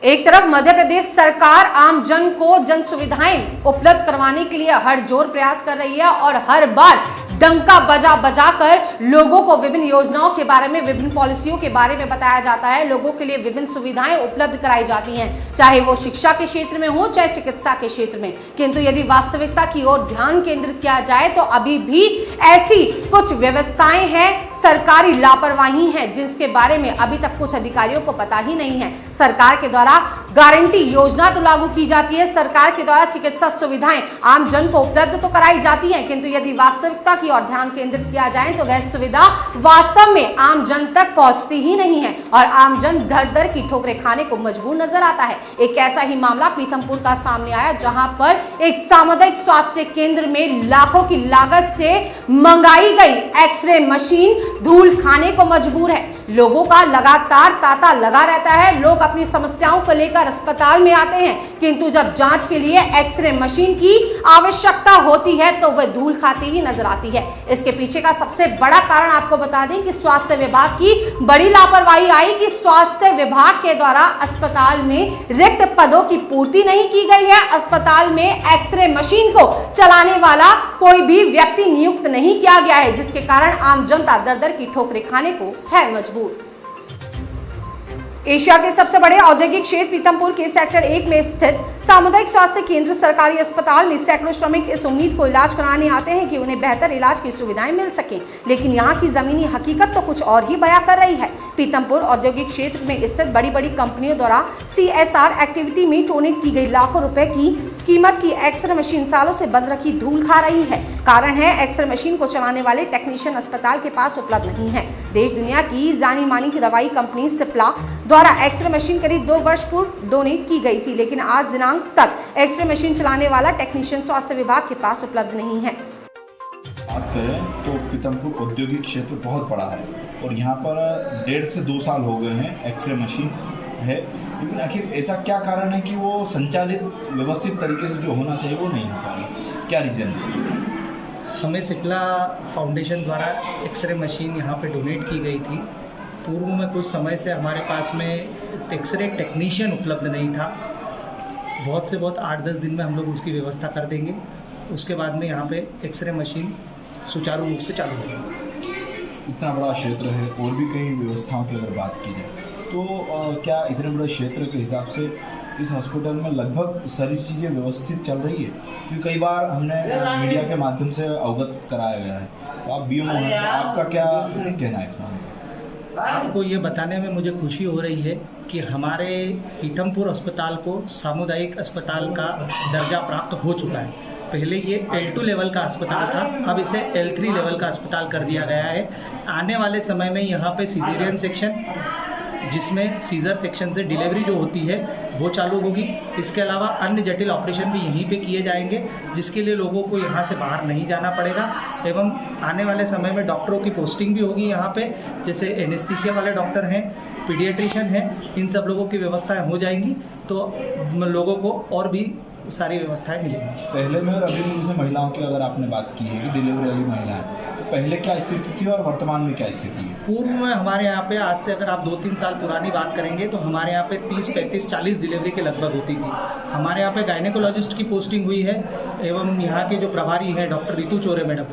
एक तरफ मध्य प्रदेश सरकार आम जन को जन सुविधाएं उपलब्ध करवाने के लिए हर जोर प्रयास कर रही है और हर बार डंका बजा बजा कर लोगों को विभिन्न योजनाओं के बारे में, विभिन्न पॉलिसियों के बारे में बताया जाता है। लोगों के लिए विभिन्न सुविधाएं उपलब्ध कराई जाती हैं, चाहे वो शिक्षा के क्षेत्र में हो, चाहे चिकित्सा के क्षेत्र में। किंतु यदि वास्तविकता की ओर ध्यान केंद्रित किया जाए तो अभी भी ऐसी कुछ व्यवस्थाएं हैं, सरकारी लापरवाही है, जिसके बारे में अभी तक कुछ अधिकारियों को पता ही नहीं है। सरकार के द्वारा गारंटी योजना तो लागू की जाती है, सरकार के द्वारा चिकित्सा सुविधाएं आम जन को उपलब्ध तो कराई जाती हैं, किंतु यदि वास्तविकता की ओर ध्यान केंद्रित किया जाए तो वह सुविधा वास्तव में आम जन तक पहुंचती ही नहीं है और आम जन दर दर की ठोकरें खाने को मजबूर नजर आता है। एक ऐसा ही मामला पीथमपुर का सामने आया, जहां पर एक सामुदायिक स्वास्थ्य केंद्र में लाखों की लागत से मंगाई गई एक्सरे मशीन धूल खाने को मजबूर है। लोगों का लगातार तांता लगा रहता है, लोग अपनी समस्याओं को लेकर अस्पताल में आते हैं, किंतु जब जांच के लिए एक्सरे मशीन की आवश्यकता होती है तो वह धूल खाती हुई नजर आती है। इसके पीछे का सबसे बड़ा कारण आपको बता दें कि स्वास्थ्य विभाग की बड़ी लापरवाही आई कि स्वास्थ्य विभाग के द्वारा अस्पताल में रिक्त पदों की पूर्ति नहीं की गई है। अस्पताल में एक्सरे मशीन को चलाने वाला कोई भी व्यक्ति नियुक्त नहीं किया गया है, जिसके कारण आम जनता दर दर की ठोकरें खाने को है मजबूर। एशिया के सबसे बड़े औद्योगिक क्षेत्र पीथमपुर के सेक्टर 1 में स्थित सामुदायिक स्वास्थ्य केंद्र सरकारी अस्पताल में सैकड़ों श्रमिक इस उम्मीद को इलाज कराने आते हैं कि उन्हें बेहतर इलाज की सुविधाएं मिल सकें, लेकिन यहां की जमीनी हकीकत तो कुछ और ही बयां कर रही है। पीथमपुर औद्योगिक क्षेत्र में स्थित बड़ी बड़ी कंपनियों द्वारा CSR एक्टिविटी में डोनेट की गई लाखों रुपए की कीमत की एक्सरे मशीन सालों से बंद रखी धूल खा रही है। कारण है एक्सरे मशीन को चलाने वाले टेक्नीशियन अस्पताल के पास उपलब्ध नहीं है। देश दुनिया की जानी मानी की दवाई कंपनी सिप्ला द्वारा एक्सरे मशीन करीब 2 वर्ष पूर्व डोनेट की गई थी, लेकिन आज दिनांक तक एक्सरे मशीन चलाने वाला टेक्नीशियन स्वास्थ्य विभाग के पास उपलब्ध नहीं है। बात करें तो पीथमपुर औद्योगिक क्षेत्र बहुत बड़ा है और यहाँ पर 1.5 से 2 साल हो गए हैं एक्सरे मशीन है, लेकिन आखिर ऐसा क्या कारण है कि वो संचालित व्यवस्थित तरीके से जो होना चाहिए वो नहीं हो पा रहा? क्या रीज़न है? हमें सिप्ला फाउंडेशन द्वारा एक्सरे मशीन यहाँ पे डोनेट की गई थी। पूर्व में कुछ समय से हमारे पास में एक्सरे टेक्नीशियन उपलब्ध नहीं था। बहुत से बहुत 8-10 दिन में हम लोग उसकी व्यवस्था कर देंगे। उसके बाद में यहाँ पे एक्सरे मशीन सुचारू रूप से चालू होगी। इतना बड़ा क्षेत्र है और भी कई व्यवस्थाओं की अगर बात की जाए तो क्या इतने बड़े क्षेत्र के हिसाब से इस हॉस्पिटल में लगभग सारी चीज़ें व्यवस्थित चल रही है? क्योंकि कई बार हमने मीडिया के माध्यम से अवगत कराया गया है, तो आप BMO हैं, तो आपका क्या कहना है इस मामले? आपको ये बताने में मुझे खुशी हो रही है कि हमारे पीथमपुर अस्पताल को सामुदायिक अस्पताल का दर्जा प्राप्त हो चुका है। पहले ये L2 लेवल का अस्पताल था, अब इसे L3 लेवल का अस्पताल कर दिया गया है। आने वाले समय में यहाँ पे सीजरियन सेक्शन, जिसमें सीजर सेक्शन से डिलीवरी जो होती है वो चालू होगी। इसके अलावा अन्य जटिल ऑपरेशन भी यहीं पे किए जाएंगे, जिसके लिए लोगों को यहाँ से बाहर नहीं जाना पड़ेगा। एवं आने वाले समय में डॉक्टरों की पोस्टिंग भी होगी यहाँ पे, जैसे एनेस्थीसिया वाले डॉक्टर हैं, पीडियाट्रिशियन हैं, इन सब लोगों की व्यवस्थाएं हो जाएंगी तो लोगों को और भी सारी व्यवस्थाएं मिलेंगी। पहले में और अभी में जैसे महिलाओं की अगर आपने बात की है कि डिलीवरी वाली महिलाएं, तो पहले क्या स्थिति थी और वर्तमान में क्या स्थिति है? पूर्व में हमारे यहाँ पे आज से अगर आप 2-3 साल पुरानी बात करेंगे तो हमारे यहाँ पे 30, 35, 40 डिलीवरी के लगभग होती थी। हमारे यहाँ पे गायनेकोलॉजिस्ट की पोस्टिंग हुई है एवं यहाँ के जो प्रभारी हैं डॉक्टर रितु चोरे मैडम,